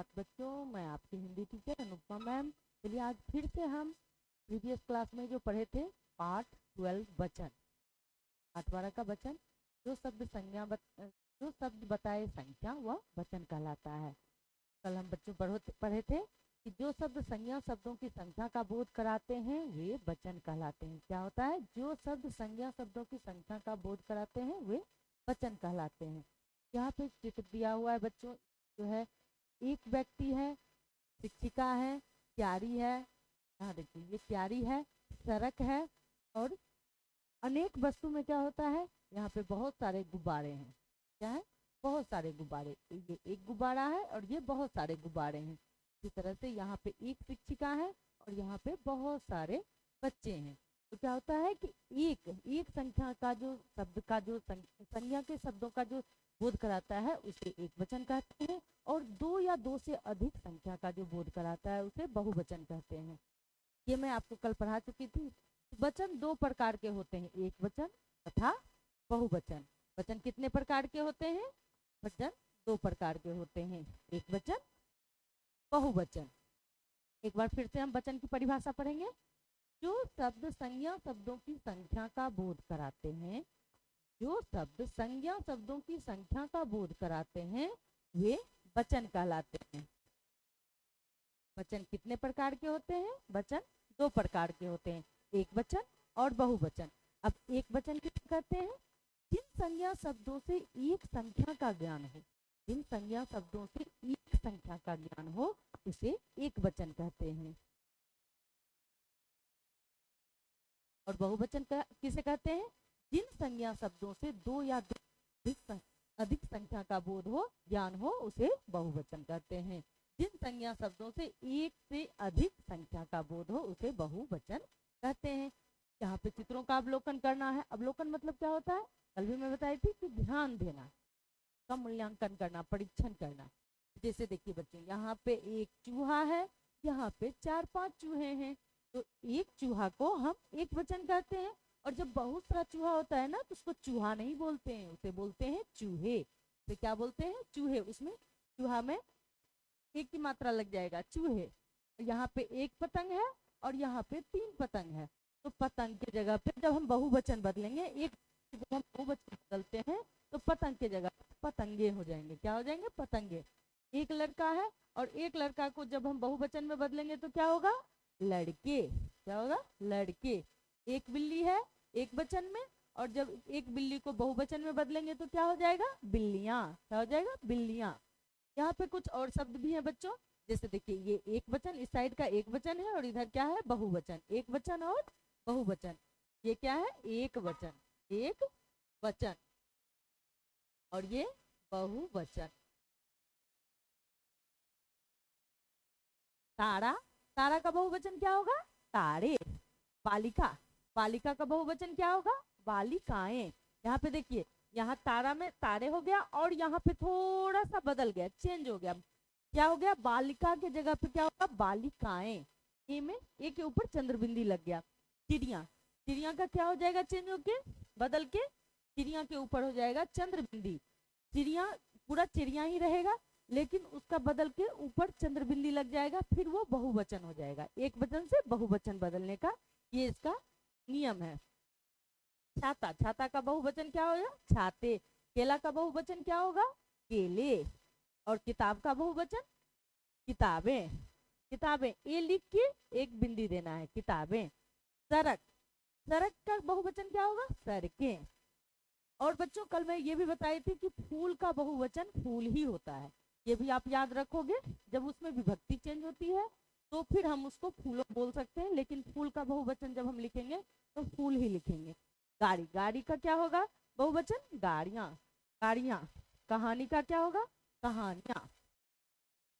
सुप्रभात बच्चों, मैं आपकी हिंदी टीचर अनुपमा मैम। चलिए आज फिर से हम प्रीवियस क्लास में जो पढ़े थे पार्ट 12 वचन, 8 का वचन, जो शब्द बताए संख्या वह वचन कहलाता है। कल हम बच्चों पढ़े थे कि जो शब्द संज्ञा शब्दों की संख्या का बोध कराते हैं वे वचन कहलाते हैं। क्या होता है? जो शब्द संज्ञा शब्दों की संख्या का बोध कराते हैं वे वचन कहलाते हैं। यहाँ पे चित्र दिया हुआ है बच्चों, जो है एक व्यक्ति है, शिक्षिका है, क्यारी है। यहाँ देखिए ये क्यारी है, सड़क है और अनेक वस्तु में क्या होता है, यहाँ पे बहुत सारे गुब्बारे हैं। क्या है? बहुत सारे गुब्बारे। ये एक गुब्बारा है और ये बहुत सारे गुब्बारे हैं। इसी तरह से यहाँ पे एक शिक्षिका है और यहाँ पे बहुत सारे बच्चे हैं। तो क्या होता है कि एक संख्या का जो शब्द का जो संज्ञा के शब्दों का जो बोध कराता है उसे एक वचन कहते हैं, और दो या दो से अधिक संख्या का जो बोध कराता है उसे बहुवचन कहते हैं। ये मैं आपको कल पढ़ा चुकी थी। वचन दो प्रकार के होते हैं, एक वचन तथा बहुवचन। वचन कितने प्रकार के होते हैं? वचन दो प्रकार के होते हैं, एक वचन, बहुवचन। एक बार फिर से हम वचन की परिभाषा पढ़ेंगे। जो शब्द संज्ञा शब्दों की संख्या का बोध कराते हैं, जो शब्द संज्ञा शब्दों की संख्या का बोध कराते हैं वे वचन कहलाते हैं। वचन कितने प्रकार के होते हैं? वचन दो प्रकार के होते हैं, एक वचन और बहुवचन। अब एक वचन किसे कहते हैं? जिन संज्ञा शब्दों से एक संख्या का ज्ञान हो, जिन संज्ञा शब्दों से एक संख्या का ज्ञान हो उसे एक वचन कहते हैं। और बहुवचन किसे कहते हैं? जिन संज्ञा शब्दों से दो या दो अधिक संख्या का बोध हो, ज्ञान हो, उसे बहुवचन कहते हैं। जिन संज्ञा शब्दों से एक से अधिक संख्या का बोध हो उसे बहुवचन कहते हैं। यहाँ पे चित्रों का अवलोकन करना है। अवलोकन मतलब क्या होता है? कल भी मैं बताई थी कि ध्यान देना, का मूल्यांकन करना, परीक्षण करना। जैसे देखिए बच्चों, यहाँ पे एक चूहा है, यहाँ पे 4-5 चूहे हैं, तो एक चूहा को हम एक वचन कहते हैं। और जब बहुत सारा चूहा होता है ना तो उसको चूहा नहीं बोलते हैं, उसे बोलते हैं चूहे। तो क्या बोलते हैं? चूहे। उसमें चूहा में एक की मात्रा लग जाएगा, चूहे। यहाँ पे एक पतंग है और यहाँ पे 3 पतंग है, तो पतंग की जगह पे जब हम बहुवचन बदलेंगे, एक जब हम बहुवचन बदलते हैं तो पतंग की जगह पतंगे हो जाएंगे। क्या हो जाएंगे? पतंगे। एक लड़का है और एक लड़का को जब हम बहुवचन में बदलेंगे तो क्या होगा? लड़के। क्या होगा? लड़के। एक बिल्ली है एक वचन में, और जब एक बिल्ली को बहुवचन में बदलेंगे तो क्या हो जाएगा? बिल्लियां। क्या हो जाएगा? बिल्लियां। यहाँ पे कुछ और शब्द भी हैं बच्चों, जैसे देखिए ये एक वचन, इस साइड का एक वचन है और इधर क्या है? बहुवचन। एक वचन और बहुवचन। ये क्या है? एक वचन, एक वचन, और ये बहुवचन। तारा, तारा का बहुवचन क्या होगा? तारे। बालिका, बालिका का बहुवचन क्या होगा? बालिकाएं। यहाँ पे देखिए, यहाँ तारा में तारे हो गया और यहाँ पे थोड़ा सा बदल गया, चेंज हो गया। क्या हो गया? बालिका के जगह पे क्या होगा? बालिकाएं। ए में ए के ऊपर चंद्रबिंदी लग गया। चिड़िया, चिड़िया का क्या हो जाएगा? चेंज होके, बदल के चिड़िया के ऊपर हो जाएगा चंद्रबिंदी। चिड़िया पूरा चिड़िया ही रहेगा, लेकिन उसका बदल के ऊपर चंद्रबिंदी लग जाएगा, फिर वो बहुवचन हो जाएगा। एक वचन से बहुवचन बदलने का ये इसका नियम है। छाता, छाता का बहुवचन क्या होगा? छाते। केला का बहुवचन क्या होगा? केले। और किताब का बहुवचन? किताबें। किताबें, ये लिख के एक बिंदी देना है, किताबें। सड़क, सड़क का बहुवचन क्या होगा? सड़कें। और बच्चों कल मैं ये भी बताई थी कि फूल का बहुवचन फूल ही होता है। ये भी आप याद रखोगे। जब उसमें विभक्ति चेंज होती है तो फिर हम उसको फूलों बोल सकते हैं, लेकिन फूल का बहुवचन जब हम लिखेंगे तो फूल ही लिखेंगे। गाड़ी, गाड़ी का क्या होगा बहुवचन? गाड़ियां, गाड़ियां। कहानी का क्या होगा? कहानियां।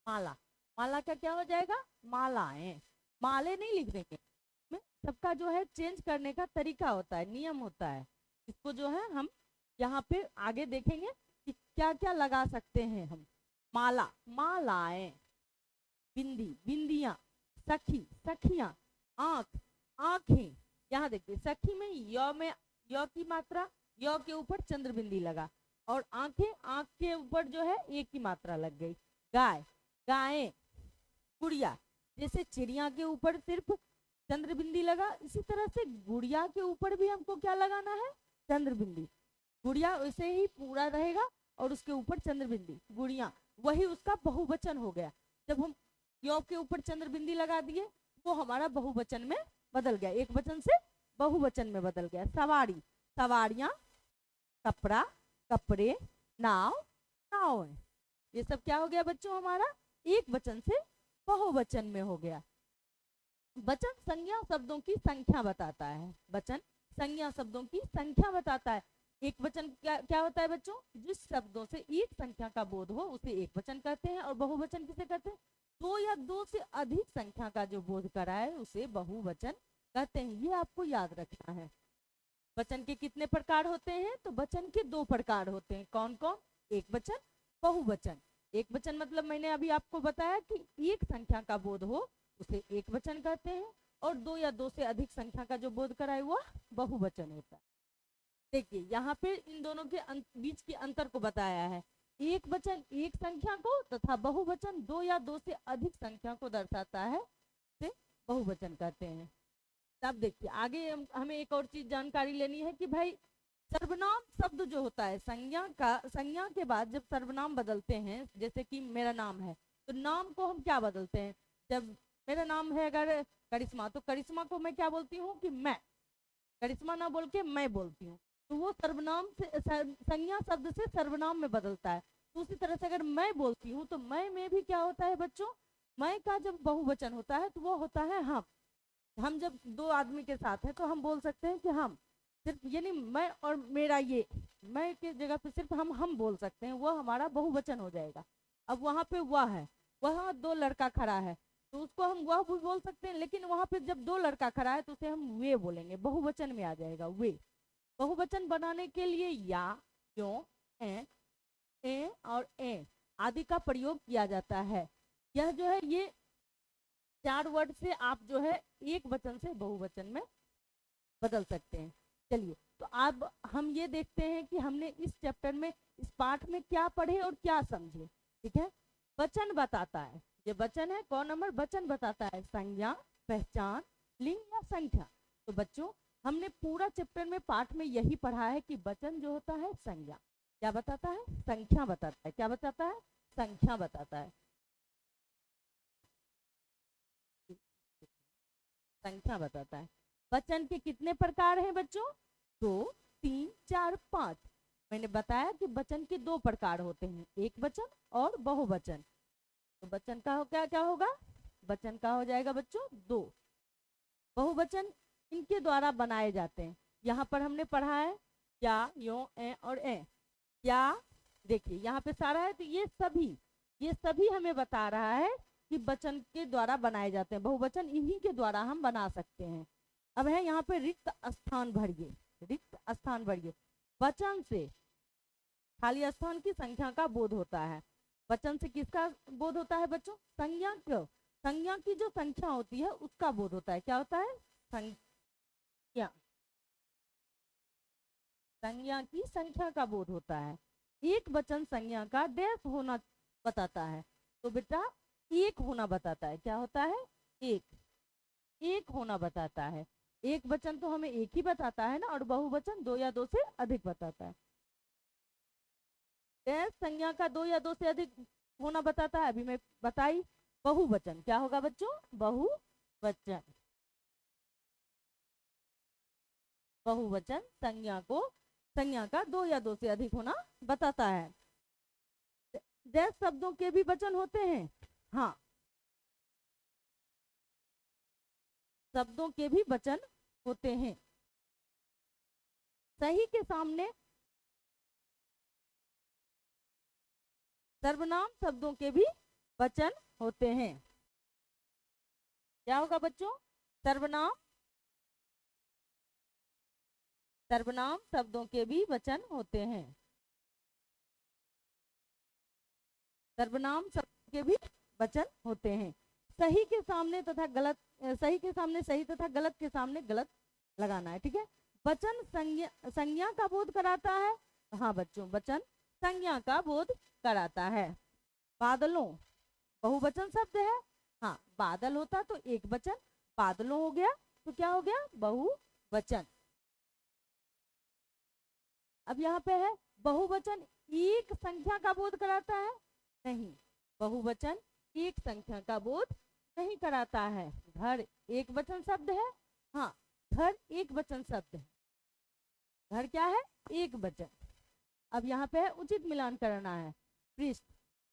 माला, माला का क्या हो जाएगा? मालाएं। माले नहीं लिख देंगे, सबका जो है चेंज करने का तरीका होता है, नियम होता है। इसको जो है हम यहाँ पे आगे देखेंगे कि क्या क्या लगा सकते हैं हम। माला, मालाएं। बिंदी, बिंदियां। सखी, सखियां। आंख, आंखें। यहाँ देखिए सखी में य की मात्रा, य के ऊपर चंद्रबिंदी लगा, और आंखें, आंख के ऊपर जो है एक की मात्रा लग गई। गाय, गायें, गुड़िया। जैसे चिड़िया के ऊपर सिर्फ चंद्रबिंदी लगा, इसी तरह से गुड़िया के ऊपर भी हमको क्या लगाना है, चंद्रबिंदी। गुड़िया वैसे ही पूरा रहेगा और उसके ऊपर चंद्रबिंदी, गुड़िया, वही उसका बहुवचन हो गया। जब हम योग के ऊपर चंद्रबिंदी लगा दिए वो हमारा बहुवचन में बदल गया, एक वचन से बहुवचन में बदल गया। सवारी, सवारियां, कपड़ा, कपड़े, नाव, नावें, ये सब क्या हो गया बच्चों, हमारा एक वचन से बहुवचन में हो गया। वचन संज्ञा शब्दों की संख्या बताता है, वचन संज्ञा शब्दों की संख्या बताता है। एक वचन क्या होता है बच्चों, जिस शब्दों से एक संख्या का बोध हो उसे एक वचन कहते हैं, और बहुवचन किसे कहते हैं, दो या दो से अधिक संख्या का जो बोध कराए उसे बहुवचन कहते हैं। ये आपको याद रखना है। वचन के कितने प्रकार होते हैं, तो वचन के दो प्रकार होते हैं। कौन कौन, एक वचन, बहुवचन। एक वचन मतलब मैंने अभी आपको बताया कि एक संख्या का बोध हो उसे एक वचन कहते हैं, और दो या दो से अधिक संख्या का जो बोध कराए वह बहुवचन होता है। देखिए यहाँ पे इन दोनों के बीच के अंतर को बताया है। एक वचन एक संख्या को तथा बहुवचन दो या दो से अधिक संख्या को दर्शाता है, उसे बहुवचन कहते हैं। तब देखिए आगे हमें एक और चीज जानकारी लेनी है कि भाई सर्वनाम शब्द जो होता है, संज्ञा के बाद जब सर्वनाम बदलते हैं, जैसे कि मेरा नाम है तो नाम को हम क्या बदलते हैं, जब मेरा नाम है अगर करिश्मा तो करिश्मा को मैं क्या बोलती हूँ कि मैं, करिश्मा ना बोल के मैं बोलती हूँ, तो वो सर्वनाम से संज्ञा शब्द से सर्वनाम में बदलता है। तो उसी तरह से अगर मैं बोलती हूँ तो मैं में भी क्या होता है बच्चों, मैं का जब बहुवचन होता है तो वो होता है हम जब दो आदमी के साथ है तो हम बोल सकते हैं कि हम, सिर्फ यानी मैं और मेरा, ये मैं के जगह पे सिर्फ हम बोल सकते हैं, वह हमारा बहुवचन हो जाएगा। अब वहाँ पे वह है, वहाँ दो लड़का खड़ा है तो उसको हम वह भी बोल सकते हैं, लेकिन वहाँ पे जब दो लड़का खड़ा है तो उसे हम वे बोलेंगे, बहुवचन में आ जाएगा वे। बहुवचन बनाने के लिए या, क्यों, ए और ए आदि का प्रयोग किया जाता है। यह जो है ये चार वर्ड से आप जो है एक वचन से बहुवचन में बदल सकते हैं। चलिए तो अब हम ये देखते हैं कि हमने इस चैप्टर में, इस पाठ में क्या पढ़े और क्या समझे। ठीक है, वचन बताता है, ये वचन है कौन नंबर, वचन बताता है संज्ञा, पहचान, लिंग या संख्या। तो बच्चों हमने पूरा चैप्टर में पाठ में यही पढ़ा है कि वचन जो होता है संज्ञा क्या बताता है, संख्या बताता है। क्या बताता है, संख्या बताता है, संख्या बताता है। वचन के कितने प्रकार हैं बच्चों, 2, 3, 4, 5। मैंने बताया कि वचन के दो प्रकार होते हैं, एक वचन और बहुवचन। तो वचन का हो क्या होगा, वचन का हो जाएगा बच्चों 2। बहुवचन इनके द्वारा बनाए जाते हैं। यहाँ पर हमने पढ़ा है या, यो, ए और ए। या देखिए यहाँ पे सारा है, तो ये सभी हमें बता रहा है कि वचन के द्वारा बनाए जाते हैं, बहुवचन इन्हीं के द्वारा हम बना सकते हैं। अब है यहाँ पे रिक्त स्थान भरिए, रिक्त स्थान भरिए। वचन से खाली स्थान की संख्या का बोध होता है। वचन से किसका बोध होता है बच्चों, संज्ञा की जो संख्या होती है उसका बोध होता है। क्या होता है, संज्ञा की संख्या का बोध होता है। एक वचन संज्ञा का डैश होना बताता है, तो बेटा एक होना बताता है। क्या होता है, एक होना बताता है। एक वचन तो हमें एक ही बताता है ना, और बहुवचन दो या दो से अधिक बताता है। डैश संज्ञा का दो या दो से अधिक होना बताता है, अभी मैं बताई। बहुवचन क्या होगा बच्चों, बहुवचन, बहुवचन संज्ञा का दो या दो से अधिक होना बताता है। डैश शब्दों के भी वचन होते हैं, हाँ, शब्दों के भी वचन होते हैं। सही के सामने सर्वनाम शब्दों के भी वचन होते हैं। क्या होगा बच्चों, सर्वनाम शब्दों के भी वचन होते हैं। सर्वनाम शब्दों के भी वचन होते हैं। सही के सामने तथा गलत, सही के सामने सही तथा गलत के सामने गलत लगाना है। ठीक है, वचन संज्ञा का बोध कराता है। हाँ बच्चों, वचन संज्ञा का बोध कराता है। बादलों, बहुवचन शब्द है। हाँ, बादल होता तो एक वचन, बादलों हो गया तो क्या हो गया, बहुवचन। अब यहाँ पे है बहुवचन एक संख्या का बोध कराता है, नहीं, बहुवचन एक संख्या का बोध नहीं कराता है। घर एक वचन शब्द है, हाँ, घर एक वचन शब्द है, घर क्या है, एक वचन। अब यहाँ पे है उचित मिलान करना है। पृष्ठ,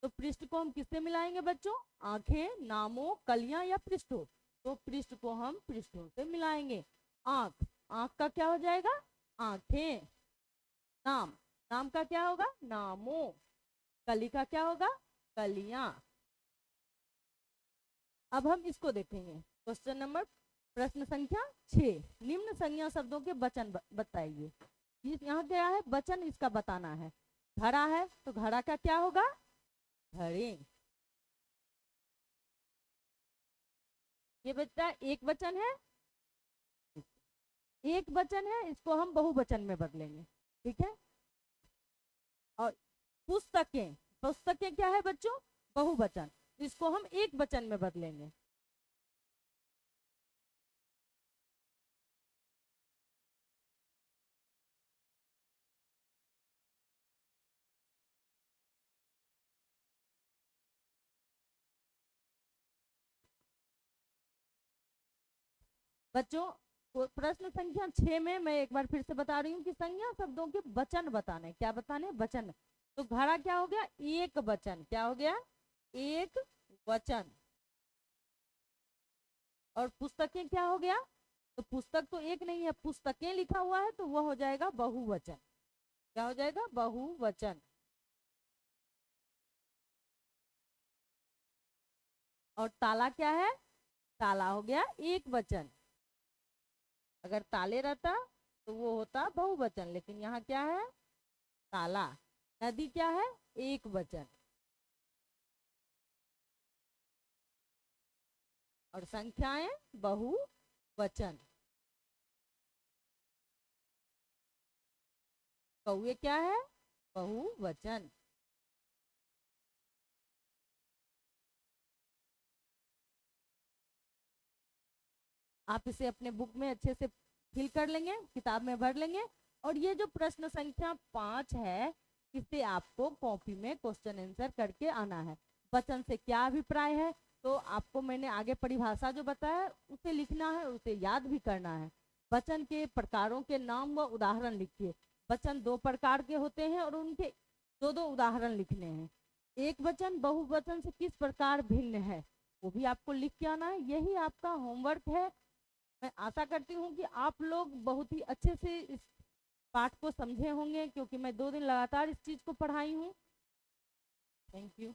तो पृष्ठ को हम किससे मिलाएंगे बच्चों, आंखें, नामों, कलियां या पृष्ठों, तो पृष्ठ को हम पृष्ठों से मिलाएंगे। आंख, आंख का क्या हो जाएगा, आंखें। नाम, नाम का क्या होगा, नामों। कली का क्या होगा, कलियां। अब हम इसको देखेंगे, क्वेश्चन नंबर, प्रश्न संख्या 6, निम्न संज्ञा शब्दों के वचन बताइए। यहाँ क्या है, वचन इसका बताना है। घड़ा है तो घड़ा का क्या होगा, घड़े। ये बच्चा एक वचन है, एक वचन है, इसको हम बहुवचन में बदलेंगे, ठीक है। और पुस्तकें, पुस्तकें क्या है बच्चों, बहुवचन, इसको हम एक वचन में बदलेंगे। बच्चों, प्रश्न संख्या 6 में मैं एक बार फिर से बता रही हूँ कि संज्ञा शब्दों के वचन बताने, क्या बताने, वचन। तो घड़ा क्या हो गया, एक वचन, क्या हो गया, एक वचन। और पुस्तकें क्या हो गया, तो पुस्तक तो एक नहीं है, पुस्तकें लिखा हुआ है तो वह हो जाएगा बहुवचन, क्या हो जाएगा, बहुवचन। और ताला क्या है, ताला हो गया एक वचन, अगर ताले रहता तो वो होता बहुवचन, लेकिन यहाँ क्या है, ताला। नदी क्या है, एक वचन। और संख्याएं बहुवचन। कौए क्या है, बहुवचन। आप इसे अपने बुक में अच्छे से फिल कर लेंगे, किताब में भर लेंगे। और ये जो प्रश्न संख्या 5 है, इसे आपको कॉपी में क्वेश्चन आंसर करके आना है। वचन से क्या अभिप्राय है, तो आपको मैंने आगे परिभाषा जो बताया उसे लिखना है, उसे याद भी करना है। वचन के प्रकारों के नाम व उदाहरण लिखिए। वचन 2 प्रकार के होते हैं और उनके 2-2 उदाहरण लिखने हैं। एक वचन बहुवचन से किस प्रकार भिन्न है, वो भी आपको लिख के आना है। यही आपका होमवर्क है। मैं आशा करती हूँ कि आप लोग बहुत ही अच्छे से इस पाठ को समझे होंगे, क्योंकि मैं 2 दिन लगातार इस चीज़ को पढ़ाई हूँ। Thank you.